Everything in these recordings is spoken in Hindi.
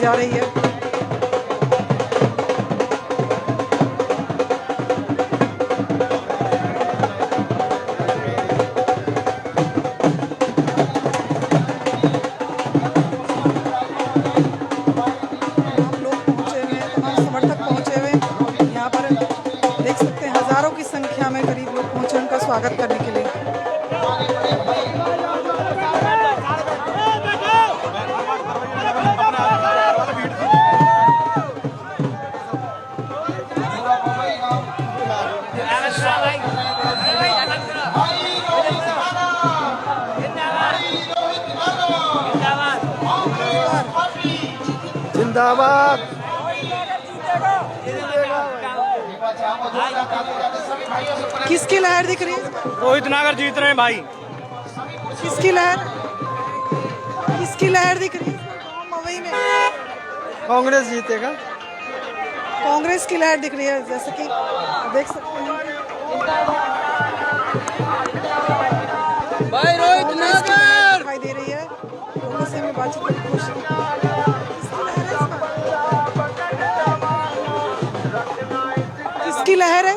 जा रही है। हजारों की संख्या में करीब लोग पहुंचे उनका स्वागत करने के लिए। जिंदाबाद। किसकी लहर दिख रही है? रोहित नागर जीत रहे हैं भाई। किसकी लहर दिख रही है मवई में? कांग्रेस जीतेगा। कांग्रेस की लहर दिख रही है, जैसे कि देख सकते हैं भाई रोहित नागर दिखाई दे रही है। लोगों से मैं बातचीत करने की कोशिश किसकी लहर है?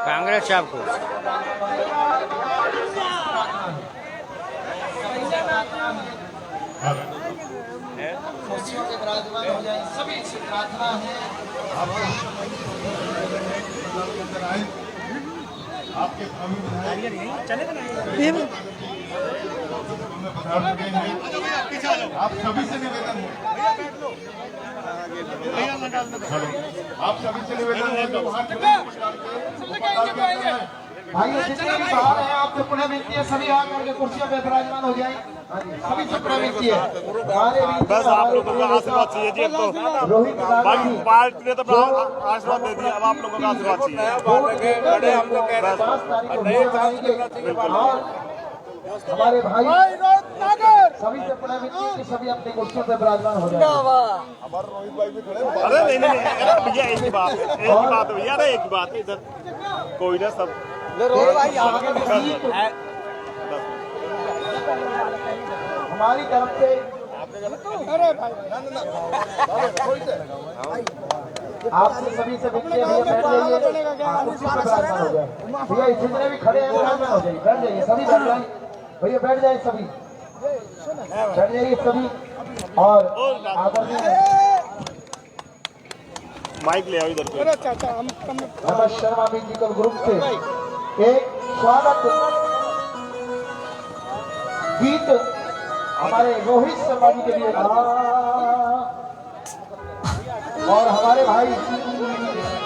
कांग्रेस साहब को। सभी से प्रार्थना है आपके आप सभी से निवेदन है आप सभी से निवेदन है भाई जितने भी बाहर हैं आपसे पुनः विनती है सभी आकर के कुर्सियों पे विराजमान हो जाएं। सभी से पुनः विनती है। बस आप लोगों का आशीर्वाद चाहिए जी। अब तो रोहित बाकी पार्टी ने तो आशीर्वाद दे दिया, अब आप लोगों का आशीर्वाद चाहिए। हमारे भाई सभी से पुनः विनती है कि सभी अपनी कुर्सियों पे विराजमान हो जाए। अरे नहीं भैया एक ही बात है भैया। अरे एक ही बात है इधर कोई ना सब हमारी तरफ से आपसे सभी से विनती है भैया बैठ जाइए, कुर्सी पर विराजमान हो जाए। भैया जितने भी खड़े हैं विराजमान हो जाइए, बैठ जाइए सभी, बैठ जाइए भैया, बैठ जाइए सभी, बैठ जाइए सभी। और आदरणीय माइक ले आओ इधर पे। नमः शर्मा म्यूजिकल ग्रुप से एक स्वागत गीत हमारे रोहित शर्मा जी के लिए और हमारे भाई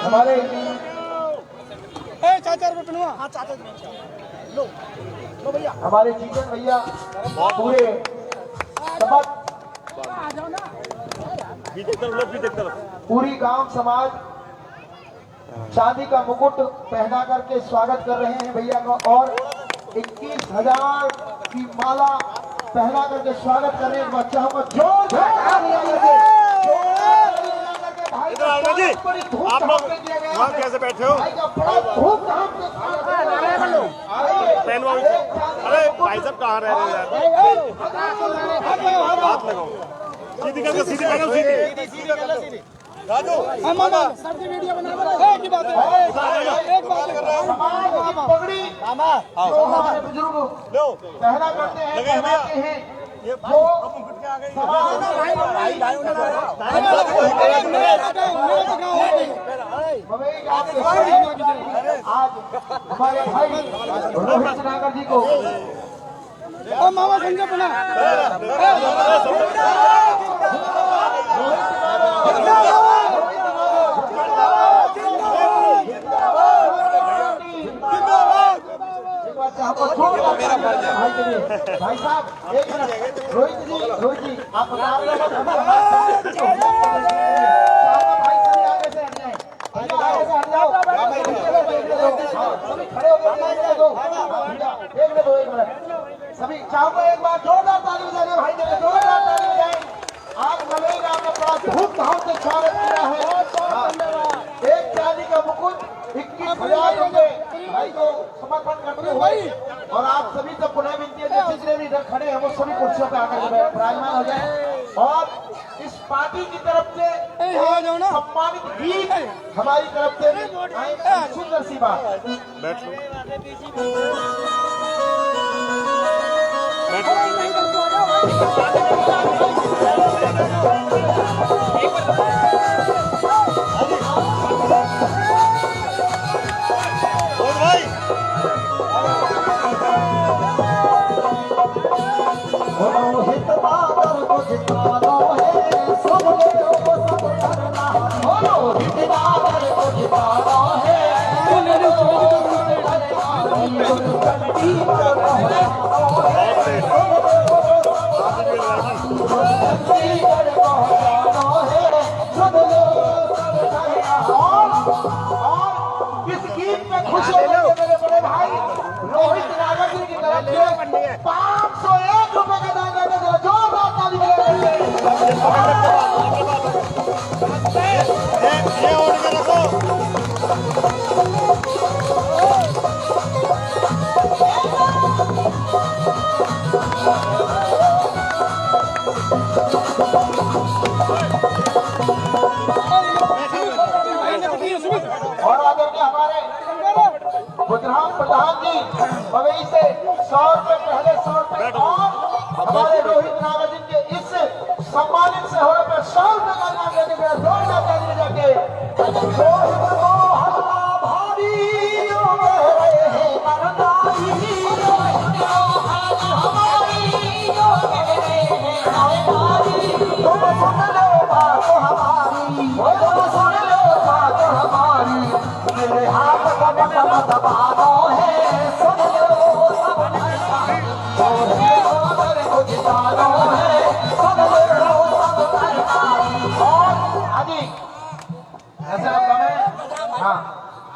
हमारे हमारे जीवन भैया पूरे पूरी गांव समाज चांदी का मुकुट पहना करके स्वागत कर रहे हैं भैया का, और 21,000 की माला पहना करके स्वागत कर रहे हैं बच्चों का। जी आप लोग वहाँ कैसे बैठे हो? अरे भाई साहब कहाँ रह रहे हैं यार? हाथ लगाओ सीधी करके, सीधी करके, सीधी राजू सबकी वीडियो बना एक ही बात है, एक बात पगड़ी जो हमारे बुजुर्ग पहना करते हैं, पहनाते हैं, जो आज हमारे भाई रोहित नागर जी को मामा संजय बना भाई साहब एक मिनट, रोहित जी आप बता रहे हो भाई सभी आगे से हट जाए, आगे से हट जाओ, सभी खड़े हो गए, एक मिनट सभी चाहो एक बार जोरदार ताली बजाइए भाई, जोरदार ताली बजाएं। आज मलेगा आपने बड़ा धूमधाम से स्वागत किया है। एक चांदी का मुकुट 21,000 रुपए भाई को समर्पण करते हुए, और आप सभी से पुनः विनती है जितने भी इधर खड़े हैं वो सभी कुर्सियों पे आकर विराजमान हो जाए। और इस पार्टी की तरफ से सम्मानित गीत हमारी तरफ से आए, सुंदर सी बात। बैठ लो भाई। रोहित बाबर को जिताना है, सब लोगों को सब करना है। रोहित बाबर को जिताना है, सुन लो गलती पर इस गीत में खुश होकर मेरे बड़े भाई रोहित नागर जी की तरफ से 501 रुपए का दान करने के लिए जोरदार ताली बजाइए। ये ओढ़ के रखो। और आदरणीय हमारे बुधराम प्रधान जी मवई से 100 रुपए पहले 100 रुपए और हमारे रोहित नागर जी के इस सम्मानित से होने पर 100 रुपए का इनाम लेने के लिए जोरदार ताली जाके रोहित को हल्ला भारी हो रहे हैं मरदारी तुम सुन लो बात हमारी, तुम सुन लो बात हमारी, मेरे हाथ का बटन दबाना है, सुन लो सब को जिताना है, सुन लो सब और आदि ऐसे हमें हाँ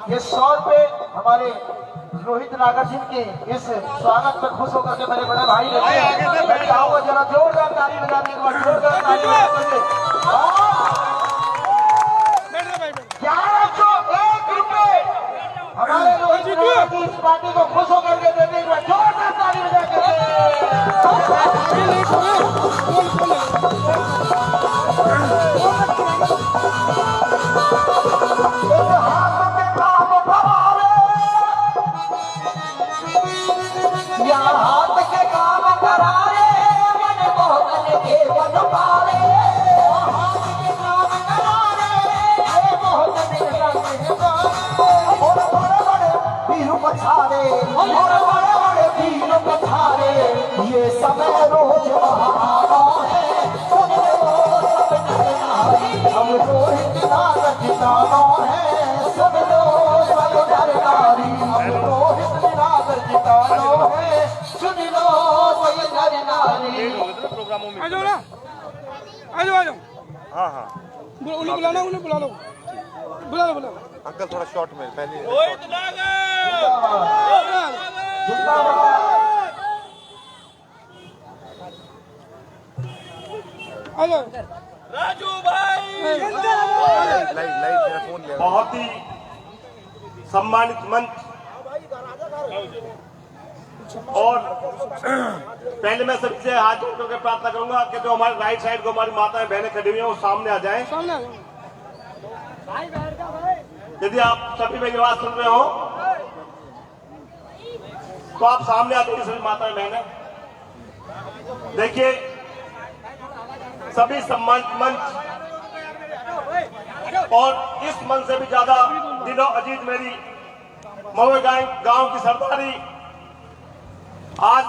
ये 100 रुपए हमारे रोहित नागर जी के इस स्वागत में खुश होकर के मेरे बड़े भाई लेते मैं चाहूंगा जरा जोरदार ताली बजाने के बाद जोरदार ताली बजाते 1101 रुपए हमारे रोहित नागर जी इस पार्टी को खुश होकर के देने के बाद जोरदार ताली बजा के हाथ के काम करारे मन मोहन के बन पारे, हाथ के काम करारे मोहन के बन पारे, और बड़े बड़े पीर पछारे, और बड़े बड़े पीर पछारे, ये समय रोज बहाना है, सुन लो सब नारी, हम रोहित नागर जिताना है, सुन लो सब नारी, हम रोहित नागर जिताना है, सुन लो कोई नर नारी। प्रोग्रामों में आ जाओ ना, आ जाओ, आ जाओ। हाँ हाँ उन्हें बुलाना, उन्हें बुला लो, बुला लो, बुला लो। अंकल थोड़ा शॉर्ट में पहले आ जाओ राजू भाई। लाइव मेरा फोन ले बहुत ही सम्मानित मंच और पहले मैं सबसे हाथ जोड़ करके प्रार्थना करूंगा कि जो हमारे राइट साइड को हमारी माताएं बहनें खड़ी हुई हैं वो सामने आ जाएं। सामने आ जाओ। यदि आप सभी मेरी आवाज सुन रहे हो तो आप सामने आते हैं सभी माताएं बहनें। देखिए सभी सम्मानित मंच और इस मंच से भी ज्यादा दिलो अजीत मेरी महुए गांव की सरदारी आज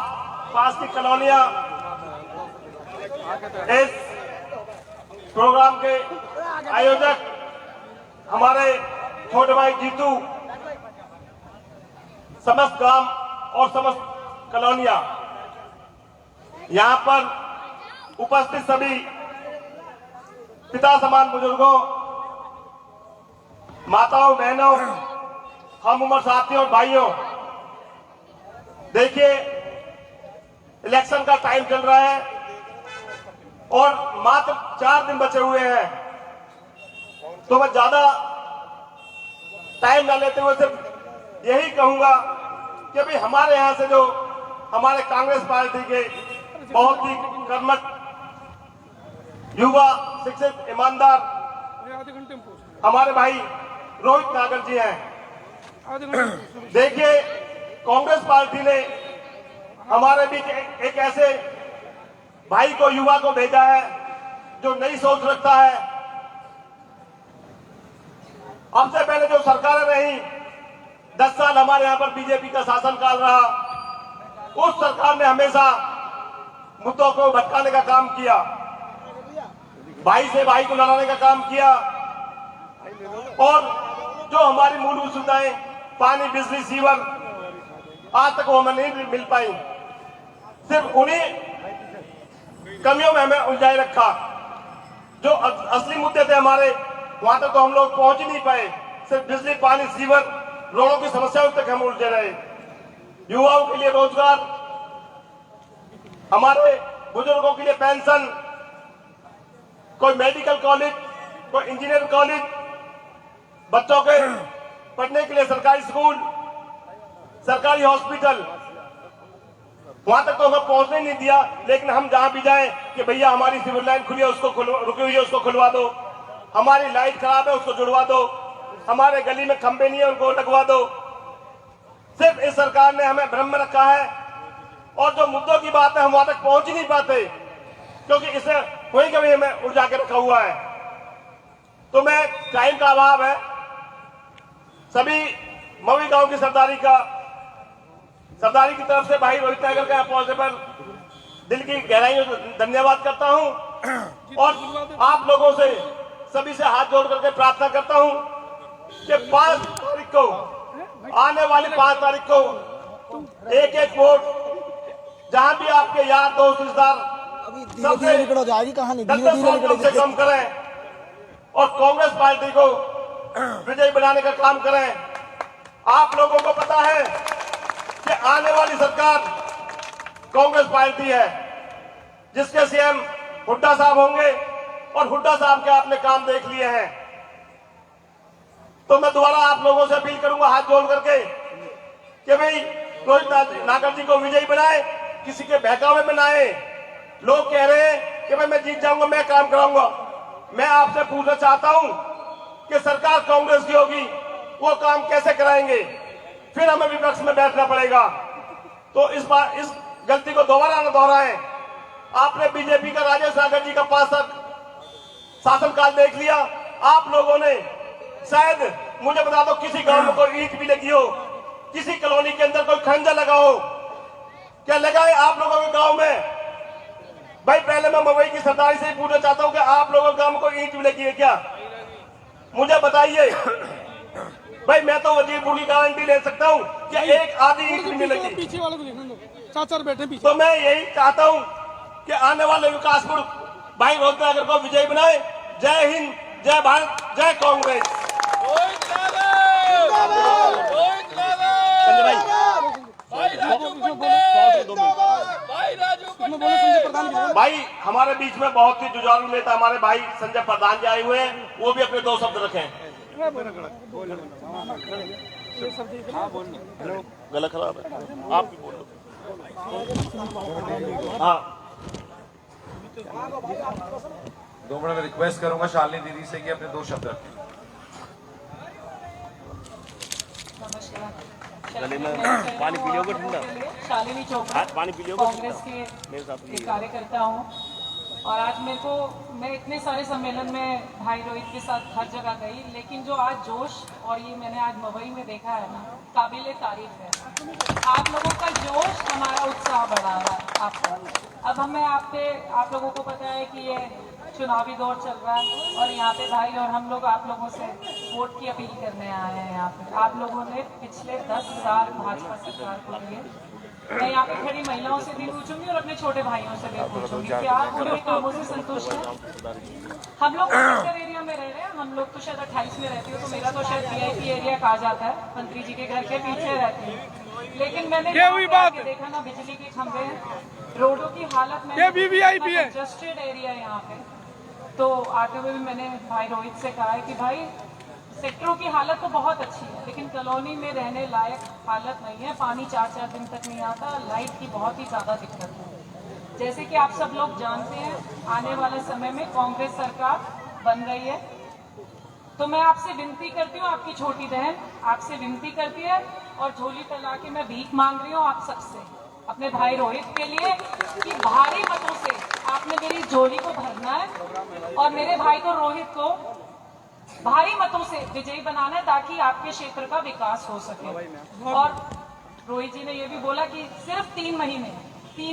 पास की कॉलोनियां इस प्रोग्राम के आयोजक हमारे छोटे भाई जीतू समस्त गांव और समस्त कॉलोनियां यहां पर उपस्थित सभी पिता समान बुजुर्गों, माताओं, बहनों, हम उम्र साथियों और भाइयों, देखिए इलेक्शन का टाइम चल रहा है और मात्र 4 दिन बचे हुए हैं, तो मैं ज्यादा टाइम न लेते हुए सिर्फ यही कहूंगा कि अभी हमारे यहां से जो हमारे कांग्रेस पार्टी के बहुत ही कर्मठ युवा, शिक्षित, ईमानदार आधे घंटे में पहुंच हमारे भाई रोहित नागर जी हैं। आधे घंटे में पहुंच। देखिए, कांग्रेस पार्टी ने हमारे बीच एक ऐसे भाई को, युवा को भेजा है जो नई सोच रखता है। अब से पहले जो सरकारें रही, 10 साल हमारे यहां पर बीजेपी का शासनकाल रहा, उस सरकार ने हमेशा मुद्दों को भटकाने का काम किया, भाई से भाई को लड़ाने का काम किया, और जो हमारी मूलभूत सुविधाएं, पानी, बिजली, सीवर, आज तक वो हमें नहीं मिल पाई। सिर्फ उन्हीं कमियों में हमें उलझाए रखा। जो असली मुद्दे थे हमारे, वहां तक तो हम लोग पहुंच ही नहीं पाए। सिर्फ बिजली, पानी, सीवर, रोडों की समस्याओं तक हम उलझे रहे। युवाओं के लिए रोजगार, हमारे बुजुर्गों के लिए पेंशन, कोई मेडिकल कॉलेज, कोई इंजीनियर कॉलेज, बच्चों के पढ़ने के लिए सरकारी स्कूल, सरकारी हॉस्पिटल, वहां तक तो हमें पहुंचने नहीं दिया। लेकिन हम जहां भी जाएं कि भैया हमारी सिविल लाइन खुली है, उसको रुकी हुई है, उसको खुलवा दो, हमारी लाइट खराब है, उसको जुड़वा दो, हमारे गली में खंबे नहीं है, उनको लगवा दो। सिर्फ इस सरकार ने हमें भ्रम में रखा है, और जो मुद्दों की बात है हम वहां तक पहुंच ही नहीं पाते, क्योंकि इसे वहीं कभी हमें उलझा के रखा हुआ है। तो मैं, टाइम का अभाव है, सभी मवी गांव की सरदारी की तरफ से भाई रोहित नागर का पहुंचने पर दिल की गहराइयों से धन्यवाद करता हूं, और आप लोगों से, सभी से हाथ जोड़ करके प्रार्थना करता हूं कि 5 तारीख को, आने वाली 5 तारीख को एक वोट, जहां भी आपके यार दोस्त रिश्तेदार, सबसे निकल जाएगी कहानी, 10 कम से कम करें, और कांग्रेस पार्टी को विजयी बनाने का काम करें। आप लोगों को पता है कि आने वाली सरकार कांग्रेस पार्टी है, जिसके सीएम हुड्डा साहब होंगे, और हुड्डा साहब के आपने काम देख लिए हैं। तो मैं दोबारा आप लोगों से अपील करूंगा, हाथ जोड़ करके, कि भाई रोहित नागर जी को विजयी बनाए, किसी के बहकावे में ना आए। लोग कह रहे हैं कि भाई मैं जीत जाऊंगा, मैं काम कराऊंगा। मैं आपसे पूछना चाहता हूं कि सरकार कांग्रेस की होगी, वो काम कैसे कराएंगे? फिर हमें विपक्ष में बैठना पड़ेगा। तो इस बार इस गलती को दोबारा न दोहराएं। आपने बीजेपी का, राजेश नागर जी का 5 साल शासनकाल देख लिया। आप लोगों ने, शायद मुझे बता दो, किसी गांव में कोई ईंट भी लगी हो, किसी कॉलोनी के अंदर कोई खंजर लगा हो? क्या लगा है आप लोगों के गांव में? भाई पहले मैं मवई की सरदारी से ही पूछना चाहता हूं कि आप लोगों के गांव में कोई ईंट भी लगी है क्या? मुझे बताइए। भाई मैं तो वजीरपुर की गारंटी ले सकता हूं कि एक आधी ईंट भी नहीं लगी। पीछे वाले को देखने दो, चाचा बैठे पीछे। तो मैं यही चाहता हूं कि आने वाले विकासपुर भाई रोहित नागर को विजयी बनाए। जय हिंद, जय भारत, जय कांग्रेस। संजय भाई, भाई राजू पंडित, भाई राजू पंडित, भाई हमारे बीच में बहुत ही जुझारू नेता हमारे भाई संजय प्रधान जी आए हुए हैं, वो भी अपने 2 शब्द रखें। गला खराब है, आप भी बोलो। हाँ, 2 मिनट में रिक्वेस्ट करूंगा शालिनी दीदी से कि अपने 2 शब्द रखें। गले में पानी पी लोगे ठंडा? शालिनी चोपड़ा, पानी पी लोगे? कांग्रेस के कार्यकर्ता हूँ, और आज मैं इतने सारे सम्मेलन में भाई रोहित के साथ हर जगह गई, लेकिन जो आज जोश और ये मैंने आज मवई में देखा है ना, काबिले तारीफ है। आप लोगों का जोश हमारा उत्साह बढ़ा रहा है आपको। अब आप लोगों को पता है कि ये चुनावी दौर चल रहा है, और यहाँ पे भाई और हम लोग आप लोगों से वोट की अपील करने आए हैं। यहाँ पे आप लोगों ने पिछले 10 साल भाजपा सरकार को दिए। मैं यहाँ पे खड़ी महिलाओं से भी पूछूंगी और अपने छोटे भाइयों से भी पूछूंगी कि आप उनके कामों से संतुष्ट हैं? हम लोग सेक्टर एरिया में रह रहे हैं, हम लोग तो शायद 28 में रहती हो, तो मेरा तो शायद VIP एरिया कहा जाता है, मंत्री जी के घर के पीछे रहती है। लेकिन मैंने देखा ना, बिजली के खंभे हैं, रोडों की हालत में, कंजस्टेड एरिया यहाँ पे। तो आते हुए भी मैंने भाई रोहित से कहा है कि भाई सेक्टरों की हालत तो बहुत अच्छी है, लेकिन कॉलोनी में रहने लायक हालत नहीं है। पानी 4-4 दिन तक नहीं आता, लाइट की बहुत ही ज़्यादा दिक्कत है। जैसे कि आप सब लोग जानते हैं, आने वाले समय में कांग्रेस सरकार बन रही है, तो मैं आपसे विनती करती हूँ, आपकी छोटी बहन आपसे विनती करती है और झोली फैला के मैं भीख मांग रही हूँ आप सबसे, अपने भाई रोहित के लिए, कि भारी मतों से आपने मेरी झोली को भरना है और मेरे भाई को रोहित को भारी मतों से विजयी बनाना है, ताकि आपके क्षेत्र का विकास हो सके। और रोहित जी ने यह भी बोला कि सिर्फ 3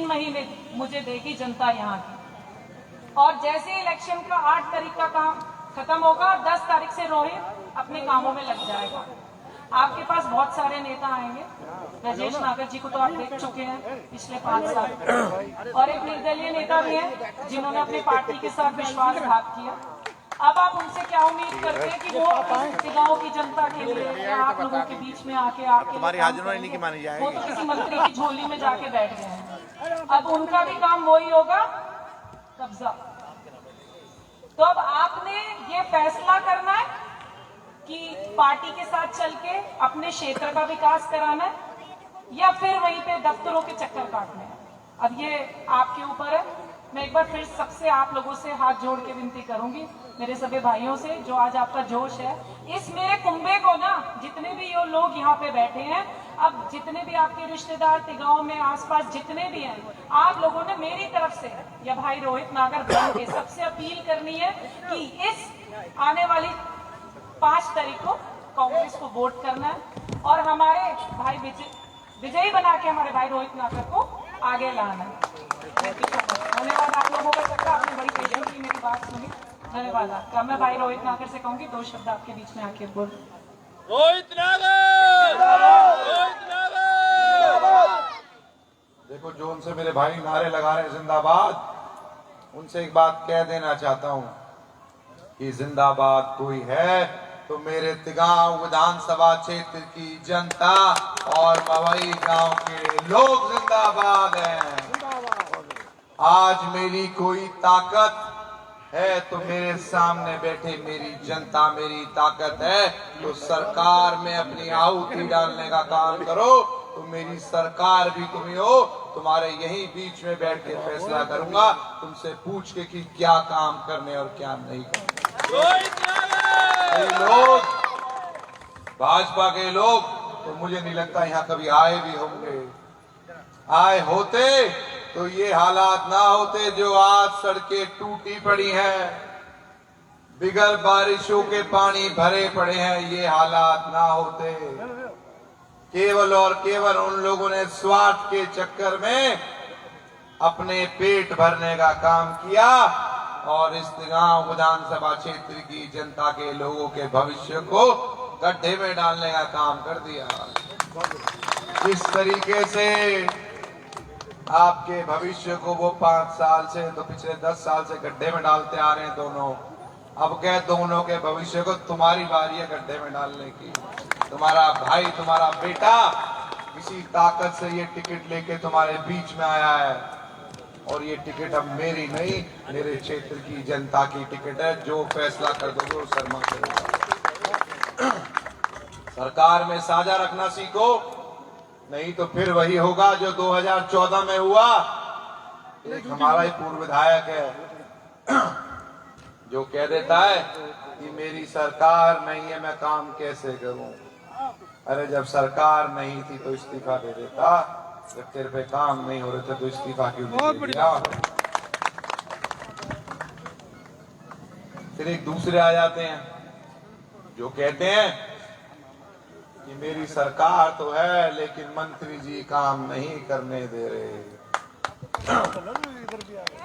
महीने मुझे देगी जनता यहाँ की, और जैसे इलेक्शन का 8 तारीख का काम खत्म होगा, 10 तारीख से रोहित अपने कामों में लग जाएगा। आपके पास बहुत सारे नेता आएंगे, राजेश नागर जी को तो आप देख चुके हैं पिछले 5 साल, और एक निर्दलीय नेता भी है जिन्होंने अपनी पार्टी के साथ विश्वासघात किया। अब आप उनसे क्या उम्मीद करते हैं कि वो गांव की जनता के लिए या आप लोगों के बीच में आके आपके तुम्हारी हाजिरी नहीं की मानी जाएगी। वो तो किसी मंत्री की झोली में जाके बैठ गए हैं, अब उनका भी काम वही होगा, कब्जा। तो अब आपने ये फैसला करना है कि पार्टी के साथ चल के अपने क्षेत्र का विकास कराना है या फिर वहीं पे दफ्तरों के चक्कर काटने हैं। अब ये आपके ऊपर है। मैं एक बार फिर सबसे आप लोगों से हाथ जोड़ के विनती करूंगी, मेरे सभी भाइयों से, जो आज आपका जोश है, इस मेरे कुंभे को ना, जितने भी ये लोग यहाँ पे बैठे हैं, अब जितने भी आपके रिश्तेदार गांव में आसपास जितने भी हैं, आप लोगों ने मेरी तरफ से या भाई रोहित नागर बहन के सबसे अपील करनी है कि इस आने वाली 5 तारीख को कांग्रेस को वोट करना है और हमारे भाई विजयी बना के हमारे भाई रोहित नागर को आगे लाना है। धन्यवाद आप लोगों का सबका, आपने बड़ी पेशेंटली मेरी बात सुनी, धन्यवाद आपका। मैं भाई रोहित नागर से कहूंगी 2 शब्द आपके बीच में आके बोल। रोहित नागर। देखो, जो उनसे मेरे भाई नारे लगा रहे हैं जिंदाबाद, उनसे एक बात कह देना चाहता हूं कि जिंदाबाद कोई है तो मेरे तिगांव विधानसभा क्षेत्र की जनता और मवई गांव के लोग जिंदाबाद हैं। आज मेरी कोई ताकत है तो मेरे सामने बैठे मेरी जनता मेरी ताकत है, तो सरकार में अपनी आहुति डालने का काम करो, तो मेरी सरकार भी तुम ही हो, तुम्हारे यही बीच में बैठ के फैसला करूंगा, तुमसे पूछ के कि क्या काम करने और क्या नहीं करने। लोग भाजपा के लोग तो मुझे नहीं लगता यहाँ कभी आए भी होंगे, आए होते तो ये हालात ना होते जो आज सड़कें टूटी पड़ी हैं, बिगड़ बारिशों के पानी भरे पड़े हैं, ये हालात ना होते। केवल और केवल उन लोगों ने स्वार्थ के चक्कर में अपने पेट भरने का काम किया और इस गांव विधानसभा क्षेत्र की जनता के लोगों के भविष्य को गड्ढे में डालने का काम कर दिया। इस तरीके से आपके भविष्य को वो 5 साल से तो पिछले 10 साल से गड्ढे में डालते आ रहे हैं दोनों। अब क्या दोनों के भविष्य को तुम्हारी बारी है गड्ढे में डालने की। तुम्हारा भाई तुम्हारा बेटा किसी ताकत से ये टिकट लेके तुम्हारे बीच में आया है और ये टिकट अब मेरी नहीं, मेरे क्षेत्र की जनता की टिकट है। जो फैसला कर दोगे वो शर्मा करेगा। सरकार में साझा रखना सीखो, नहीं तो फिर वही होगा जो 2014 में हुआ। एक हमारा ही पूर्व विधायक है जो कह देता है कि मेरी सरकार नहीं है, मैं काम कैसे करूं। अरे जब सरकार नहीं थी तो इस्तीफा दे देता, जब तेरे पे काम नहीं हो रहे थे तो इस्तीफा क्यों नहीं दिया। फिर एक दूसरे आ जाते हैं जो कहते हैं कि मेरी सरकार तो है लेकिन मंत्री जी काम नहीं करने दे रहे।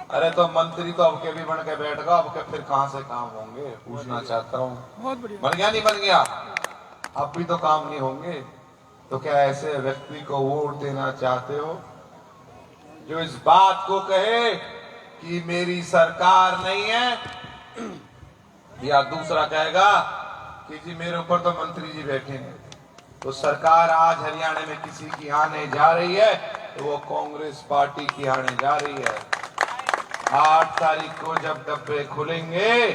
अरे तो मंत्री तो अब के भी बन के बैठ गया, अब के फिर कहां से काम होंगे, पूछना चाहता हूँ। बन गया नहीं बन गया, अब भी तो काम नहीं होंगे। तो क्या ऐसे व्यक्ति को वोट देना चाहते हो जो इस बात को कहे कि मेरी सरकार नहीं है, या दूसरा कहेगा कि जी मेरे ऊपर तो मंत्री जी बैठे हैं। तो सरकार आज हरियाणा में किसी की आने जा रही है तो वो कांग्रेस पार्टी की आने जा रही है। 8 तारीख को जब डब्बे खुलेंगे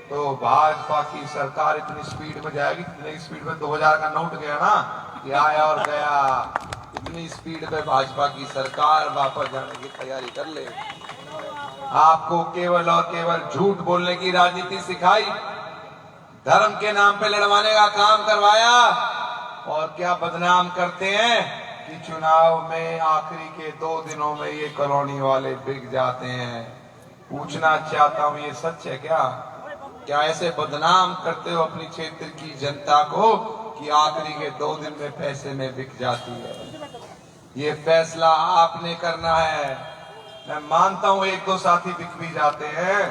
तो भाजपा की सरकार इतनी स्पीड में जाएगी, इतनी स्पीड में 2000 का नोट गया ना, कि आया और गया। इतनी इतनी स्पीड पे भाजपा की सरकार वापस जाने की तैयारी कर ले। आपको केवल और केवल झूठ बोलने की राजनीति सिखाई, धर्म के नाम पे लड़वाने का काम करवाया, और क्या बदनाम करते हैं कि चुनाव में आखिरी के 2 दिनों में ये कॉलोनी वाले बिक जाते हैं। पूछना चाहता हूं, ये सच है क्या? क्या ऐसे बदनाम करते हो अपनी क्षेत्र की जनता को कि आखिरी के 2 दिन में पैसे में बिक जाती है? ये फैसला आपने करना है। मैं मानता हूं 1-2 साथी बिक भी जाते हैं,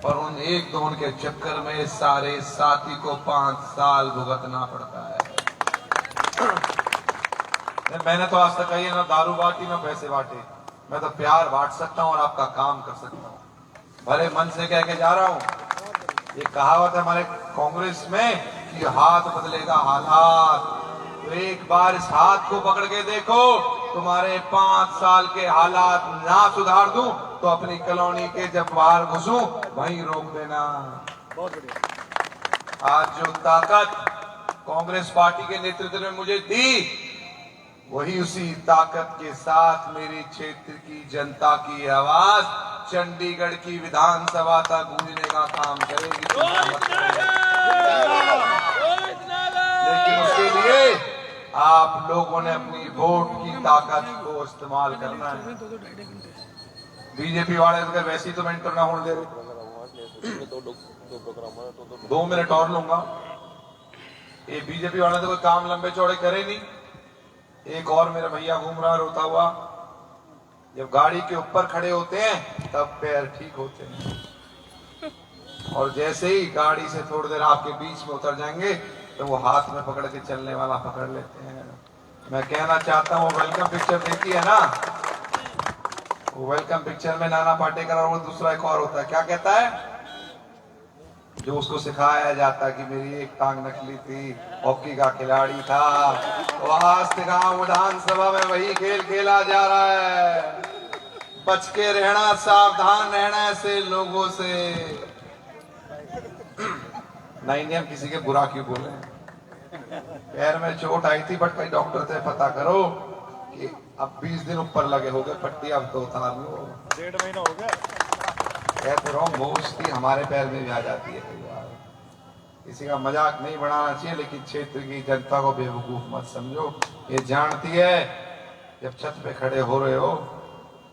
पर उन 1-2 के चक्कर में सारे साथी को 5 साल भुगतना पड़ता है। मैंने तो आज तक कही है, ना दारू बांटी ना पैसे बांटे। मैं तो प्यार बांट सकता हूं और आपका काम कर सकता हूं। भले मन से कह के जा रहा हूं। ये कहावत है हमारे कांग्रेस में कि हाथ बदलेगा हालात। तो एक बार इस हाथ को पकड़ के देखो, तुम्हारे 5 साल के हालात ना सुधार दूं तो अपनी कॉलोनी के जब बाहर घुसूं वहीं रोक देना। आज जो ताकत कांग्रेस पार्टी के नेतृत्व ने मुझे दी, वही उसी ताकत के साथ मेरी क्षेत्र की जनता की आवाज चंडीगढ़ की विधानसभा तक गूंजने का काम करेगी। लेकिन उसके लिए आप लोगों ने अपनी वोट की ताकत को इस्तेमाल करना है। बीजेपी वाले अगर वैसे ही तो मैं इंटर ना होने दे रहे, 2 मिनट और लूंगा। ये बीजेपी वाले तो कोई काम लंबे चौड़े करे नहीं। एक और मेरा भैया घूम रहा रोता हुआ, जब गाड़ी के ऊपर खड़े होते हैं तब पैर ठीक होते हैं, और जैसे ही गाड़ी से थोड़ी देर आपके बीच में उतर जाएंगे तो वो हाथ में पकड़ के चलने वाला पकड़ लेते हैं। मैं कहना चाहता हूँ, वेलकम पिक्चर देखी है ना? वो वेलकम पिक्चर में नाना पाटेकर और वो दूसरा एक और होता है, क्या कहता है? जो उसको सिखाया जाता कि मेरी एक टांग नकली थी, हॉकी का खिलाड़ी था, वो आज गांव विधानसभा में वही खेल खेला जा रहा है। बच के रहना, सावधान रहना ऐसे लोगों से। नहीं हम किसी के बुरा क्यों बोले। पैर में चोट आई थी, बट कई डॉक्टर से पता करो कि अब 20 दिन ऊपर लगे हो गए, पट्टी अब तो उतार लो। 1.5 महीना हो गया। कहते रहो मोचती हमारे पैर में भी आ जाती है कई बार। किसी का मजाक नहीं बनाना चाहिए, लेकिन क्षेत्र की जनता को बेवकूफ मत समझो। ये जानती है जब छत पे खड़े हो रहे हो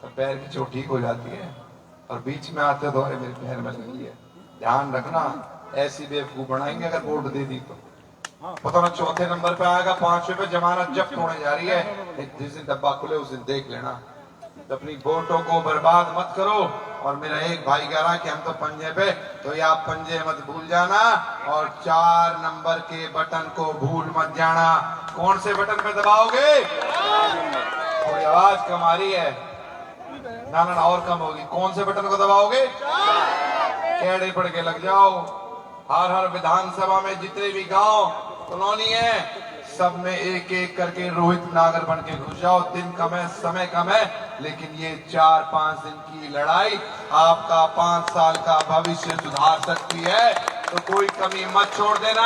तो पैर की चोट ठीक हो जाती है, और बीच में आते तो मेरे पैर में लगी है। ध्यान रखना, ऐसी बेवकूफ बनाएंगे अगर वोट दे दी तो। पता ना 4थे नंबर पे आएगा, 5वें पे जमानत जब्त होने जा रही है। जिस दिन डब्बा खुले उस दिन देख लेना। अपनी वोटों को बर्बाद मत करो। और मेरा एक भाई कह रहा है कि हम तो पंजे पे, तो ये आप पंजे मत भूल जाना, और 4 नंबर के बटन को भूल मत जाना। कौन से बटन पे दबाओगे? थोड़ी आवाज कम आ रही है, ना और कम होगी। कौन से बटन को दबाओगे? केड़े पड़ के लग जाओ। हर विधानसभा में जितने भी गांव कॉलोनी है, सब में एक एक करके रोहित नागर बन के घुस जाओ। दिन कम है, समय कम है, लेकिन ये 4-5 दिन की लड़ाई आपका 5 साल का भविष्य सुधार सकती है। तो कोई कमी मत छोड़ देना।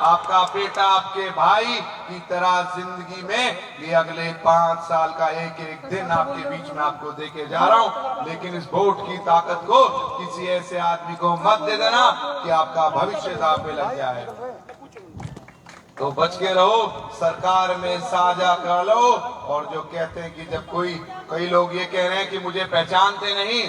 आपका बेटा आपके भाई की तरह जिंदगी में ये अगले 5 साल का एक एक दिन आपके बीच में आपको देके जा रहा हूँ। लेकिन इस वोट की ताकत को किसी ऐसे आदमी को मत दे देना कि आपका भविष्य दांव पे लग जाए। तो बच के रहो, सरकार में साझा कर लो। और जो कहते हैं कि जब कई लोग ये कह रहे हैं कि मुझे पहचानते नहीं,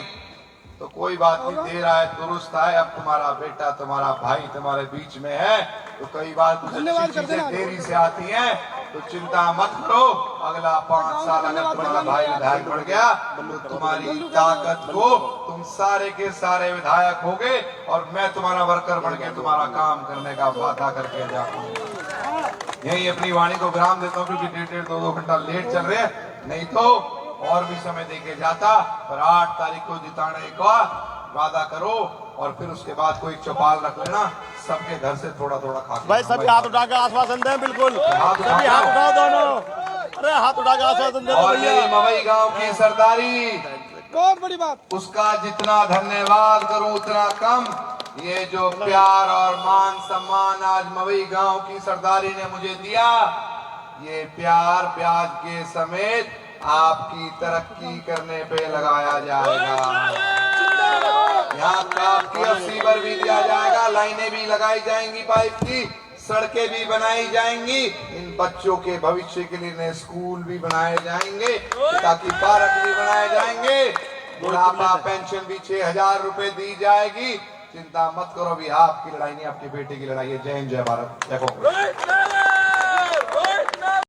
तो कोई बात नहीं, दे रहा है दुरुस्त है। अब तुम्हारा बेटा, तुम्हारा भाई तुम्हारे बीच में है, तो कई बार कुछ अच्छी चीजें देरी से आती हैं, तो चिंता मत करो। अगला 5 साल अगर तुम्हारा भाई विधायक बढ़ गया तो तुम्हारी ताकत को तुम सारे के सारे विधायक होगे, और मैं तुम्हारा वर्कर बन के तुम्हारा काम करने का वादा करके जाऊंगा। यही अपनी वाणी को विराम देता हूँ, क्योंकि 1.5-2 घंटा लेट चल रहे हैं, नहीं तो और भी समय देके जाता। पर 8 तारीख को जिताने का वादा करो, और फिर उसके बाद कोई चौपाल रख लेना, सबके घर से थोड़ा थोड़ा खा। भाई सभी हाथ उठा के आश्वासन दें। बिल्कुल सभी हाथ उठाओ दोनों। अरे हाथ उठा के आश्वासन दे। और मेरी मवई गांव की सरदारी, बहुत बड़ी बात। उसका जितना धन्यवाद करूं उतना कम। ये जो प्यार और मान सम्मान आज मवई गांव की सरदारी ने मुझे दिया, ये प्यार ब्याज के समेत आपकी तरक्की करने पे लगाया जाएगा। यहाँ आपकी 80 पर भी दिया जाएगा, लाइनें भी लगाई जाएंगी, पाइप की सड़कें भी बनाई जाएंगी, इन बच्चों के भविष्य के लिए नए स्कूल भी बनाए जाएंगे, ताकि पार्क भी बनाए जाएंगे, बुढ़ापा पेंशन भी 6000 रुपए दी जाएगी। चिंता मत करो, भी आपकी लड़ाई नहीं, आपके बेटे की लड़ाई है। जय हिंद, जय भारत, जय कांग्रेस।